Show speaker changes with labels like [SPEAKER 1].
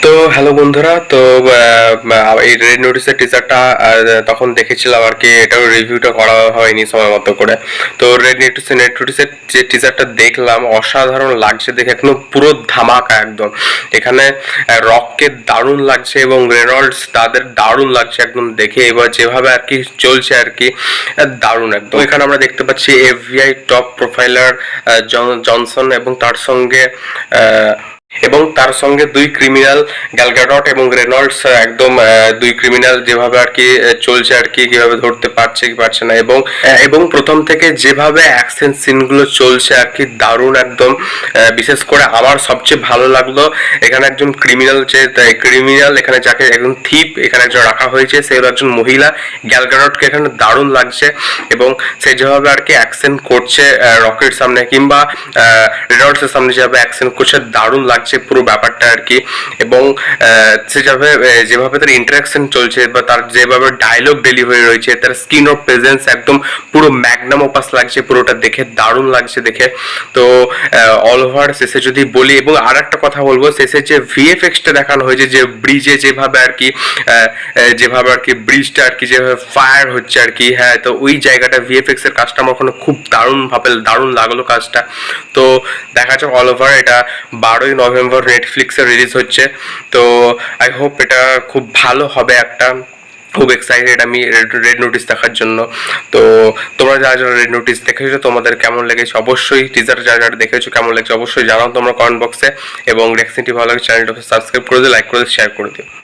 [SPEAKER 1] তো হ্যালো বন্ধুরা, তো এই রেড নোটিসের টিজারটা তখন দেখেছিলাম আর কি। এটাও রিভিউটা করা হয়নি সময় মতো করে। তো রেড নোটিসের যে টিজারটা দেখলাম, অসাধারণ লাগছে দেখে, একদম পুরো ধামাকা একদম। এখানে রককে দারুণ লাগছে এবং রেনল্ডস তাদের দারুণ লাগছে একদম দেখে। এবার যেভাবে আর কি চলছে আর কি, দারুণ একদম। এখানে আমরা দেখতে পাচ্ছি এফবিআই টপ প্রোফাইলার জনসন এবং তার সঙ্গে দুই ক্রিমিনাল, গ্যাল গ্যাডট এবং রেনল্ডস, একদম দুই ক্রিমিনাল যেভাবে আর কি চলছে আর কি, কিভাবে ধরতে পারছে কি পারছে না। এবং প্রথম থেকে যেভাবে অ্যাকশন সিনগুলো চলছে আর কি, দারুণ একদম। বিশেষ করে আমার সবচেয়ে ভালো লাগলো এখানে একজন ক্রিমিনাল এখানে যাকে একজন থিপ এখানে একজন রাখা হয়েছে, সে হলো একজন মহিলা। গ্যাল গ্যাডটকে এখানে দারুণ লাগছে এবং সে যেভাবে আর কি অ্যাকশন করছে রকের সামনে কিংবা রেনল্ডসের সামনে যেভাবে অ্যাকশন করছে, দারুণ লাগছে পুরো ব্যাপারটা আর কি। এবং সে যেভাবে তার ইন্টারাকশন চলছে বা তার যেভাবে ডায়লগ ডেলিভারি রয়েছে, তার স্কিন অফ প্রেজেন্স একদম পুরো ম্যাগনাম ওপাস লাগছে, পুরোটা দেখে দারুণ লাগছে দেখে। তো অল ওভার শেষে যদি বলি, এবং আর একটা কথা বলবো, শেষে যে ভিএফএক্সটা দেখানো হয়েছে, যে ব্রিজে যেভাবে আর কি ব্রিজটা আর কি যেভাবে ফায়ার হচ্ছে আর কি, হ্যাঁ, তো ওই জায়গাটা ভিএফএক্স এর কাজটা আমার ওখানে খুব দারুণ লাগলো কাজটা। তো দেখা যাক অল ওভার। এটা 12ই নভেম্বর নেটফ্লিক্সে রিলিজ হচ্ছে। তো আই হোপ এটা খুব ভালো হবে একটা। খুব এক্সাইটেড আমি রেড নোটিস দেখার জন্য। তো তোমরা যারা যারা রেড নোটিস দেখেছো, তোমাদের কেমন লেগেছে অবশ্যই, টিজার যারা যারা দেখেছো কেমন লেগেছে অবশ্যই জানাও তোমরা কমেন্ট বক্সে। এবং রিঅ্যাকশনটি ভালো লাগে চ্যানেলটাকে সাবস্ক্রাইব করে দিও, লাইক করে দিও, শেয়ার করে দিও।